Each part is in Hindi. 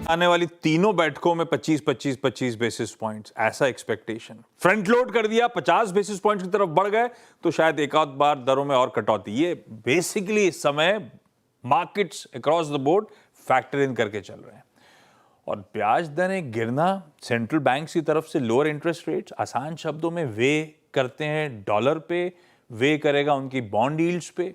आने वाली तीनों बैठकों में 25 बेसिस पॉइंट्स, ऐसा एक्सपेक्टेशन। फ्रंट लोड कर दिया, 50 बेसिस पॉइंट्स की तरफ बढ़ गए तो शायद एक आध बार दरों में और कटौती। ये बेसिकली इस समय markets across the board factor in करके चल रहे हैं। और ब्याज दरें गिरना, सेंट्रल बैंक की तरफ से लोअर इंटरेस्ट रेट्स, आसान शब्दों में वे करते हैं डॉलर पे, वे करेगा उनकी बॉन्ड यील्ड्स पे।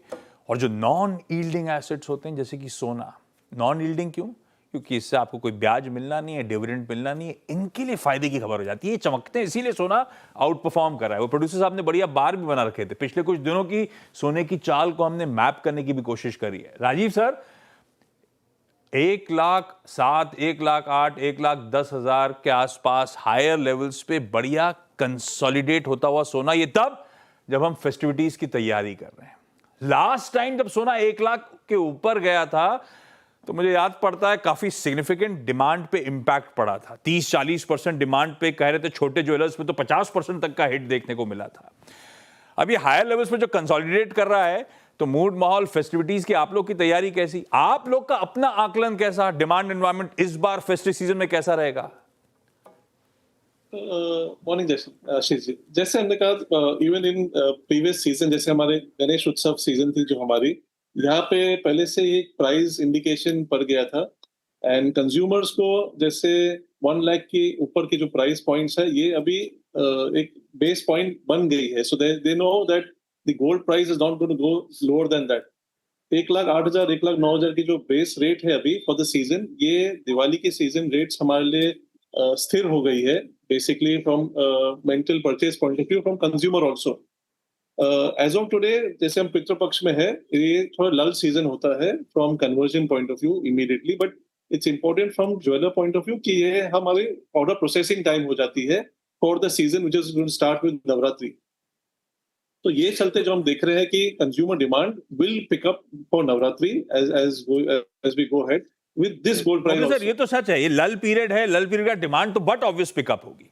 और जो नॉन यील्डिंग एसेट्स होते हैं जैसे कि सोना, नॉन यील्डिंग क्यों? क्योंकि इससे आपको कोई ब्याज मिलना नहीं है, डिविडेंड मिलना नहीं है, इनके लिए फायदे की खबर हो जाती है। ये चमकते हैं, इसीलिए सोना आउट परफॉर्म कर रहा है। वो प्रोड्यूसर साहब ने बढ़िया बार भी बना रखे थे। पिछले कुछ दिनों की सोने की चाल को हमने मैप करने की भी कोशिश करी है। राजीव सर, 1,07,000, 1,08,000, 1,10,000 के आसपास हायर लेवल्स पे बढ़िया कंसोलिडेट होता हुआ सोना, ये तब जब हम फेस्टिविटीज की तैयारी कर रहे हैं। लास्ट टाइम जब सोना 1,00,000 के ऊपर गया था तो मुझे याद पड़ता है काफी सिग्निफिकेंट डिमांड पे इंपैक्ट पड़ा था। 30-40% डिमांड पे कह रहे थे छोटे ज्वेलर्स पे, तो 50% तक का हिट देखने को मिला था। अब ये हायर लेवल्स पे जो कंसोलिडेट कर रहा है, तो मूड माहौल फेस्टिविटीज की आप लोग की तैयारी कैसी, आप लोग का अपना आकलन कैसा, डिमांड एनवायरनमेंट इस बार फेस्टिव सीजन में कैसा रहेगा? मॉर्निंग आशीष जी, जैसे हमने कहा इवन इन प्रीवियस सीजन, जैसे हमारे गणेश उत्सव सीजन थी जो हमारी, यहाँ पे पहले से ही प्राइस इंडिकेशन पड़ गया था। एंड कंज्यूमर्स को जैसे 1 लाख के ऊपर के जो प्राइस पॉइंट्स है, ये अभी एक बेस पॉइंट बन गई है। So they know that the gold price is not going to go lower than that. 1,08,000, 1,09,000 की जो बेस रेट है अभी फॉर द सीजन, ये दिवाली की सीजन रेट्स हमारे लिए स्थिर हो गई है, basically from mental purchase point of view, from consumer also. As of today, जैसे हम पितृपक्ष में है, ये थोड़ा लल सीजन होता है from conversion point of view immediately, but it's important from jeweller point of view कि ये हमारी ऑर्डर प्रोसेसिंग टाइम हो जाती है for the season which is going to start with Navratri. तो ये चलते जो हम देख रहे हैं कि consumer demand will pick up for Navratri as we go ahead with this gold price. Sir, ये तो सच है, ये लल पीरियड है, लल पीरियड का डिमांड तो बट ऑब्वियस पिकअप होगी।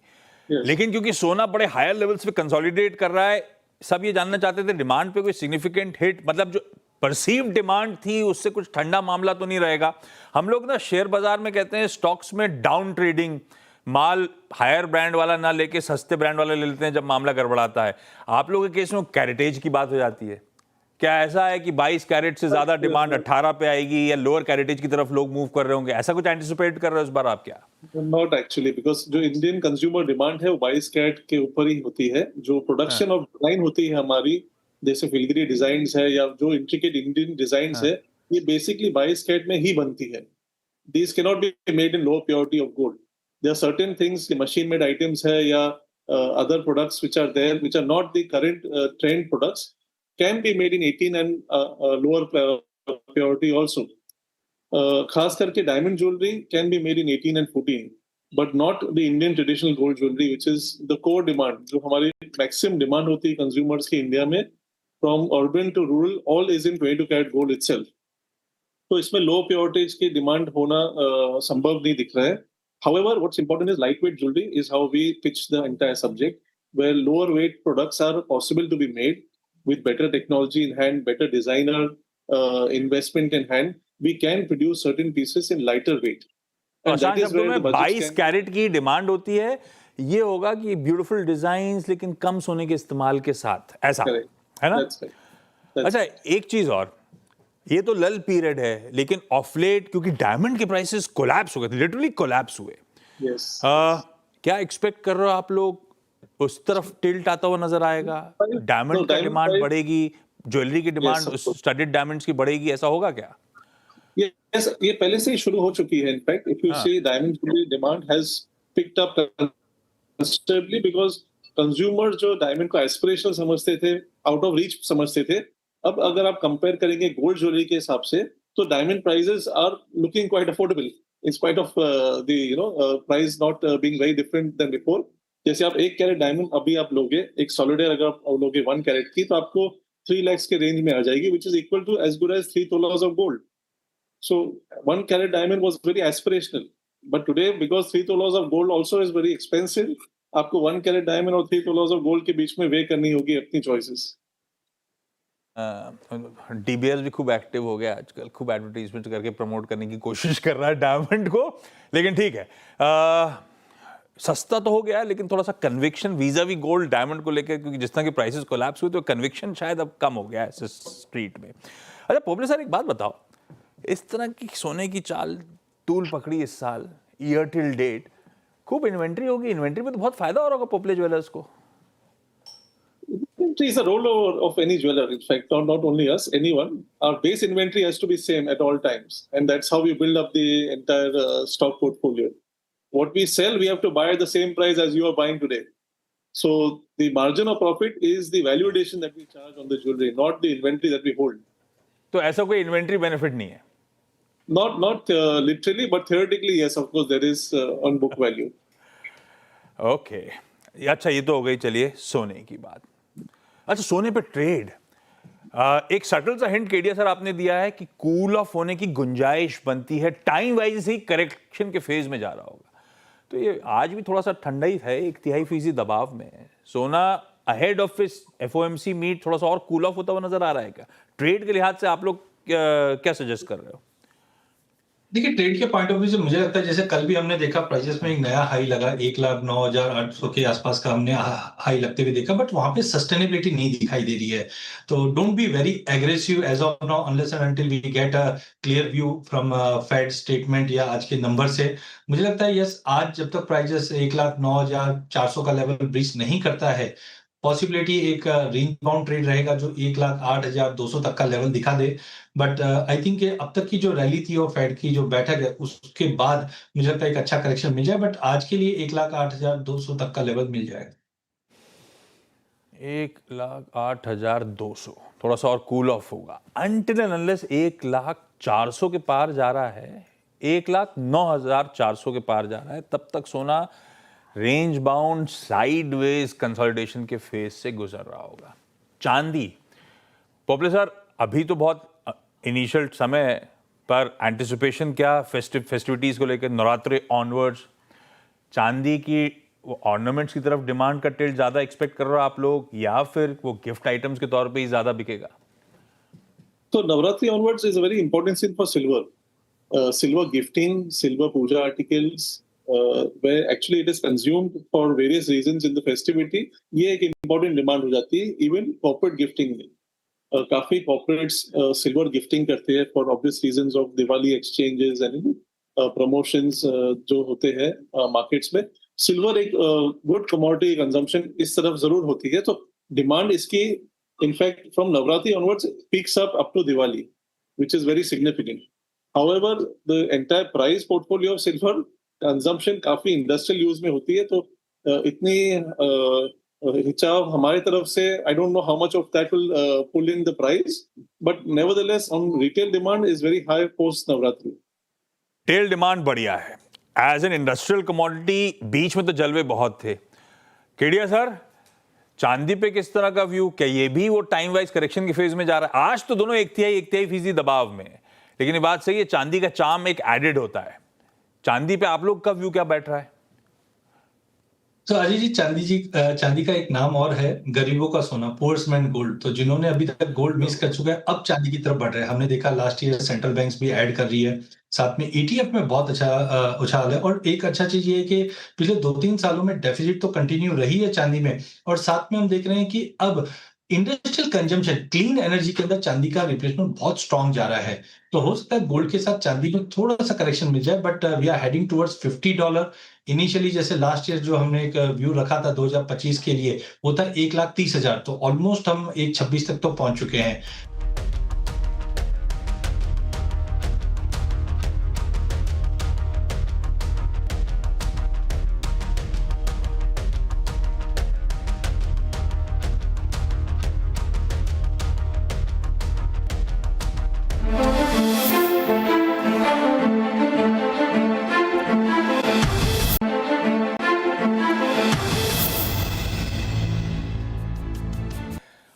Yes. लेकिन क्योंकि सोना बड़े हायर लेवल्स पे कंसोलिडेट कर रहा है, सब ये जानना चाहते थे डिमांड पे कोई सिग्निफिकेंट हिट, मतलब जो परसीव डिमांड थी उससे कुछ ठंडा मामला तो नहीं रहेगा। हम लोग ना शेयर बाजार में कहते हैं स्टॉक्स में डाउन ट्रेडिंग, माल हायर ब्रांड वाला ना लेके सस्ते ब्रांड वाला ले लेते हैं जब मामला गड़बड़ाता है। आप लोगों के केस में कैरेटेज की बात हो जाती है। क्या ऐसा है कि 22 कैरेट से ज्यादा डिमांड 18 पे आएगी, या लोअर कैरेटेज की तरफ लोग मूव कर रहे होंगे, ऐसा कुछ एंटिसिपेट कर रहे हो इस बार आप क्या? नॉट एक्चुअली, बिकॉज जो इंडियन कंज्यूमर डिमांड है वो 22 कैरेट के ऊपर ही होती है। जो प्रोडक्शन ऑफ डिजाइन होती है हमारी, जैसे फिलग्री डिजाइन है या जो इंट्रिकेट इंडियन डिजाइन है, ये बेसिकली 22 कैरेट में ही बनती है। These can not be made in low purity of gold. There are certain things, machine made items है या other products which are there which are not the current trend products can be made in 18 and lower purity also. खास करके diamond jewellery can be made in 18 and 14, but not the Indian traditional gold jewelry, which is the core demand. जो हमारी maximum demand होती है consumers की इंडिया में, from urban to rural, all is in 22 carat gold itself. तो इसमें low purity की डिमांड होना संभव नहीं दिख रहा है. However, what's important is lightweight jewelry is how we pitch the entire subject, where lower weight products are possible to be made with better technology in hand, better designer investment in hand. We can produce certain pieces in lighter weight. And that is where the 22 carat की डिमांड होती है। ये होगा कि ब्यूटीफुल डिजाइन्स लेकिन कम सोने के इस्तेमाल के साथ, ऐसा है ना? अच्छा, एक चीज और, ये तो लल पीरियड है, लेकिन ऑफ लेट क्योंकि डायमंड के प्राइसेस कोलैप्स हो गए थे, लिटरली कोलैप्स हुए। yes. क्या एक्सपेक्ट कर रहे हो आप लोग? उस तरफ टिल्ट आता हुआ नजर आएगा? डायमंड का डिमांड बढ़ेगी, ज्वेलरी की डिमांड स्टडेड डायमंड्स की बढ़ेगी, ऐसा होगा क्या? Yes, ये पहले से ही शुरू हो चुकी है। In fact if you see diamond jewellery demand has picked up considerably, because consumer जो डायमंड को एस्पिरेशनल समझते थे, आउट ऑफ रीच समझते थे, अब अगर आप कंपेयर करेंगे गोल्ड ज्वेलरी के हिसाब से, तो diamond prices are looking quite affordable in spite of the price not being very different than before. जैसे आप 1 कैरेट डायमंड अभी आप लोगे, एक सॉलिडेयर अगर आप लोगे 1 कैरेट की, तो आपको 3 lakhs के रेंज में आ जाएगी, which is equal to as good as 3 tolas of gold. So 1 carat diamond was very aspirational, but today because 3 tolas of gold also is very expensive, आपको 1 कैरेट डायमंड और 3 तोलास ऑफ गोल्ड के बीच में वे करनी होगी अपनी चॉइसेस। डीबीएस भी खूब एक्टिव हो गया आजकल, खूब एडवर्टीजमेंट करके प्रमोट करने की कोशिश कर रहा है डायमंड को, लेकिन ठीक है। सस्ता तो हो गया है, लेकिन थोड़ा सा conviction vis-a-vis gold diamond को लेकर, क्योंकि जिस तरह के प्राइसेस कोलैप्स हुए तो कन्विक्शन शायद अब कम हो गया है इस स्ट्रीट में। अच्छा पोपले सर, एक बात बताओ, इस तरह की सोने की चाल तूल पकड़ी इस साल, ईयर टिल डेट, खूब इन्वेंट्री होगी, इन्वेंट्री में तो बहुत फायदा हो रहा होगा पोपले ज्वेलर्स को। Inventory is a rollover of any jeweler. In fact, not only us, anyone. Our base inventory has to be same at all times, and that's how we build up the entire stock portfolio. What we sell, we have to buy at the same price as you are buying today. So the margin of profit is the value addition that we charge on the jewelry, not the inventory that we hold. तो ऐसा कोई इन्वेंट्री बेनिफिट नहीं है? Not literally, but theoretically, yes. Of course, there is on book value. Okay, अच्छा ये तो हो गई चलिए सोने की बात। अच्छा सोने पे ट्रेड, एक सटल सा हिंट केडिया सर आपने दिया है कि कूल ऑफ होने की गुंजाइश बनती है, टाइम वाइज ही करेक्शन के फेज में जा रहा होगा। तो ये आज भी थोड़ा सा ठंडा ही है, 1/3% दबाव में है। सोना अहेड ऑफ इस एफओएमसी मीट थोड़ा सा और कूल ऑफ होता हुआ नजर आ रहा है क्या? ट्रेड के लिहाज से आप लोग क्या सजेस्ट कर रहे हो? देखिए ट्रेड के पॉइंट ऑफ व्यू से मुझे लगता है जैसे कल भी हमने देखा प्राइसेस में एक नया हाई लगा 1,09,800 के आसपास का हमने हाई लगते हुए देखा, बट वहां पे सस्टेनेबिलिटी नहीं दिखाई दे रही है। तो don't be very aggressive as of now unless and until we get a clear view from Fed statement या आज के नंबर से। मुझे लगता है यस, आज जब तक प्राइसेस 1,09,400 का लेवल ब्रीच नहीं करता है, पॉसिबिलिटी एक रेंज बाउंड ट्रेड रहेगा जो 1,08,200 तक का लेवल दिखा दे। बट आई थिंक अब तक की जो रैली थी और फेड की जो बैठक है उसके बाद मुझे लगता है एक अच्छा करेक्शन मिल जाए, बट आज के लिए 1,08,200 तक का लेवल मिल जाएगा। 1,08,200 थोड़ा सा और कूल ऑफ होगा, अनटिल एंड अनलेस 1,04,000 के पार जा रहा है, 1,09,400 के पार जा रहा है, तब तक सोना रेंज बाउंड साइडवेज कंसोलिडेशन के फेज से गुजर रहा होगा। चांदी पोपले सर, अभी तो बहुत इनिशियल समय पर एंटिसिपेशन क्या फेस्टिविटीज को लेकर, नवरात्रि ऑनवर्ड्स, चांदी की ऑर्नामेंट्स की तरफ डिमांड का टिल्ट ज्यादा एक्सपेक्ट कर रहे हो आप लोग, या फिर वो गिफ्ट आइटम्स के तौर पे ही ज्यादा बिकेगा? So Navratri onwards is a very important scene for silver. Silver gifting, silver puja articles, where actually it is consumed for various reasons in the festivity. ये एक important demand हो जाती है, even corporate gifting में। काफी corporates silver gifting करते हैं for obvious reasons of Diwali exchanges and promotions जो होते हैं markets में। Silver एक good commodity consumption इस तरफ जरूर होती है, तो demand इसकी in fact from Navratri onwards peaks up to Diwali, which is very significant. However, the entire price portfolio of silver consumption काफी industrial use में होती है, तो इतनी हिचाव हमारी तरफ से I don't know how much of that will pull in the price, but nevertheless on retail demand is very high post Navratri. टेल डिमांड बढ़िया है एज एन इंडस्ट्रियल कमोडिटी, बीच में तो जलवे बहुत थे। केडिया सर, चांदी पे किस तरह का व्यू, क्या ये भी वो टाइम वाइज करेक्शन के फेज में जा रहा है? आज तो दोनों 1/3% दबाव में है, लेकिन ये बात सही है, चांदी का चार्म एक एडेड होता है। चांदी पे आप लोग का व्यू क्या बैठ रहा है? तो अजय जी, चांदी का एक नाम और है, गरीबों का सोना, पुअर्स मैन गोल्ड। तो जिन्होंने अभी तक गोल्ड मिस कर चुका है अब चांदी की तरफ बढ़ रहे हैं। हमने देखा लास्ट ईयर सेंट्रल बैंक्स भी ऐड कर रही है, साथ में ईटीएफ में बहुत अच्छा उछाल है। और एक अच्छा चीज ये है कि पिछले 2-3 सालों में डेफिसिट तो कंटिन्यू रही है चांदी में, और साथ में हम देख रहे हैं कि अब इंडस्ट्रियल कंजम्पशन, क्लीन एनर्जी के अंदर चांदी का रिप्लेसमेंट बहुत स्ट्रॉन्ग जा रहा है। तो हो सकता है गोल्ड के साथ चांदी में थोड़ा सा करेक्शन मिल जाए, but we are heading towards $50। Initially जैसे लास्ट ईयर जो हमने एक व्यू रखा था 2025 के लिए, वो था 1,30,000, तो ऑलमोस्ट हम 1,26 तक तो पहुंच चुके हैं।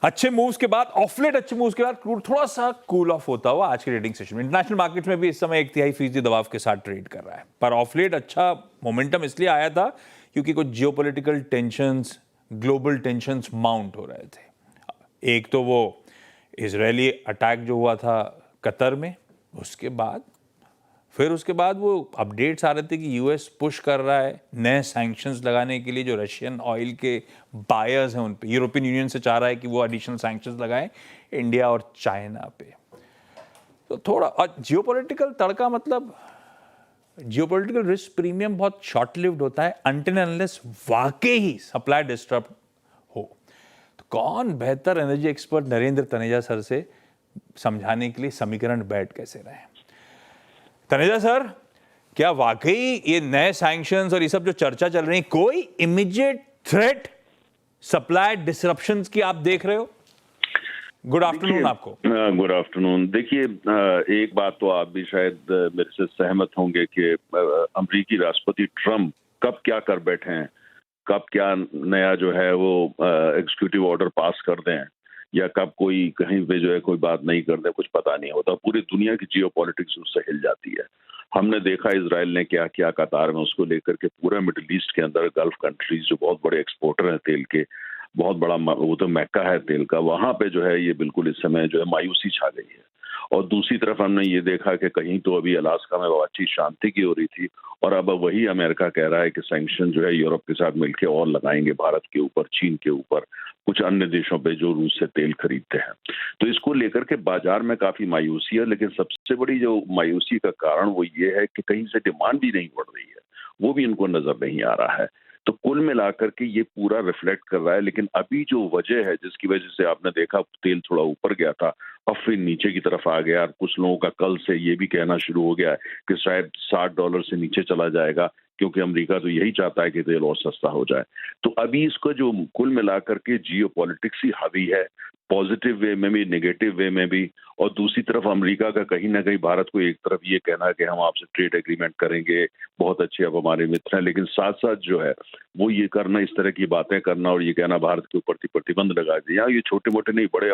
अच्छे मूव्स के बाद, ऑफलेट अच्छे मूव्स के बाद क्रूड थोड़ा सा कूल ऑफ होता हुआ आज के ट्रेडिंग सेशन में इंटरनेशनल मार्केट्स में भी इस समय 1/3% दबाव के साथ ट्रेड कर रहा है। पर ऑफलेट अच्छा मोमेंटम इसलिए आया था क्योंकि कुछ geopolitical tensions, global tensions mount हो रहे थे। एक तो वो इजरायली अटैक जो हुआ था कतर में, उसके बाद वो अपडेट्स आ रहे थे कि यूएस पुश कर रहा है नए सैंक्शंस लगाने के लिए जो रशियन ऑयल के बायर्स हैं उन पे। यूरोपियन यूनियन से चाह रहा है कि वो एडिशनल सैंक्शंस लगाएं इंडिया और चाइना पे। तो थोड़ा, और जियोपॉलिटिकल तड़का, मतलब जियोपॉलिटिकल रिस्क प्रीमियम बहुत शॉर्ट लिव्ड होता है अनटिल अनलेस वाकई ही सप्लाई डिस्टर्ब हो। तो कौन बेहतर energy expert Narendra Taneja sir से समझाने के लिए समीकरण बैठ कैसे रहे। तनेजा सर, क्या वाकई ये नए सैंक्शंस और ये सब जो चर्चा चल रही है, कोई इमीडिएट थ्रेट सप्लाई डिसरप्शंस की आप देख रहे हो? गुड आफ्टरनून आपको। Good afternoon. देखिए, एक बात तो आप भी शायद मेरे से सहमत होंगे कि अमेरिकी राष्ट्रपति ट्रम्प कब क्या कर बैठे हैं, कब क्या नया जो है वो एग्जीक्यूटिव ऑर्डर पास कर दें, या कब कोई कहीं पे जो है कोई बात नहीं कर दे, कुछ पता नहीं होता। पूरी दुनिया की जियोपॉलिटिक्स उससे हिल जाती है। हमने देखा इजराइल ने क्या किया कतार में, उसको लेकर के पूरे मिडिल ईस्ट के अंदर गल्फ कंट्रीज जो बहुत बड़े एक्सपोर्टर हैं तेल के, बहुत बड़ा वो तो मैक्का है तेल का, वहां पे जो है ये बिल्कुल इस समय जो है मायूसी छा गई है। और दूसरी तरफ हमने ये देखा कि कहीं तो अभी अलास्का में बातचीत शांति की हो रही थी, और अब वही अमेरिका कह रहा है कि सैंक्शन जो है यूरोप के साथ मिलकर और लगाएंगे, भारत के ऊपर, चीन के ऊपर, कुछ अन्य देशों पे जो रूस से तेल खरीदते हैं। तो इसको लेकर के बाजार में काफी मायूसी है, लेकिन सबसे बड़ी जो मायूसी का कारण वो ये है कि कहीं से डिमांड भी नहीं बढ़ रही है, वो भी इनको नजर नहीं आ रहा है। तो कुल मिलाकर के ये पूरा रिफ्लेक्ट कर रहा है। लेकिन अभी जो वजह है जिसकी वजह से आपने देखा तेल थोड़ा ऊपर गया था, अब फिर नीचे की तरफ आ गया, और कुछ लोगों का कल से ये भी कहना शुरू हो गया है कि शायद $60 से नीचे चला जाएगा, क्योंकि अमेरिका तो यही चाहता है कि तेल और सस्ता हो जाए। तो अभी इसको जो कुल मिलाकर के जियोपॉलिटिक्स ही हावी है, पॉजिटिव वे में भी, नेगेटिव वे में भी। और दूसरी तरफ अमेरिका का कहीं ना कहीं भारत को एक तरफ ये कहना है कि हम आपसे ट्रेड एग्रीमेंट करेंगे, बहुत अच्छे अब हमारे मित्र हैं, लेकिन साथ साथ जो है वो ये करना, इस तरह की बातें करना और ये कहना भारत के ऊपर प्रतिबंध लगा दिए। यहाँ ये छोटे मोटे नहीं, बड़े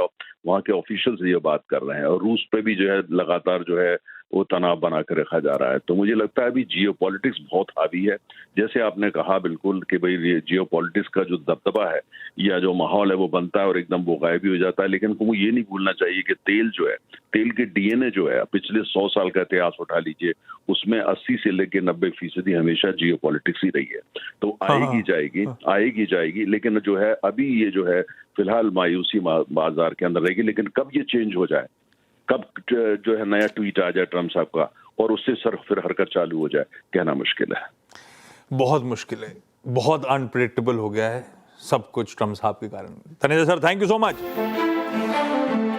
वहाँ के ऑफिशियल्स ये बात कर रहे हैं, और रूस पे भी जो है लगातार जो है वो तनाव बना कर रखा जा रहा है। तो मुझे लगता है अभी जियोपॉलिटिक्स बहुत हावी है। जैसे आपने कहा बिल्कुल कि भाई जियोपॉलिटिक्स का जो दबदबा है या जो माहौल है वो बनता है और एकदम वो गायब भी हो जाता है। लेकिन वो ये नहीं भूलना चाहिए कि तेल जो है, तेल के डीएनए जो है, पिछले 100 साल का इतिहास उठा लीजिए, उसमें 80 से लेकर 90% हमेशा जियोपॉलिटिक्स ही रही है। तो आएगी जाएगी, लेकिन जो है अभी ये जो है फिलहाल मायूसी बाजार के अंदर रहेगी। लेकिन कब ये चेंज हो जाए, कब जो है नया ट्वीट आ जाए ट्रम्प साहब का और उससे सर फिर हरकत चालू हो जाए, कहना मुश्किल है। बहुत मुश्किल है, बहुत अनप्रेडिक्टेबल हो गया है सब कुछ ट्रम्प साहब के कारण। Taneja sir, thank you so much.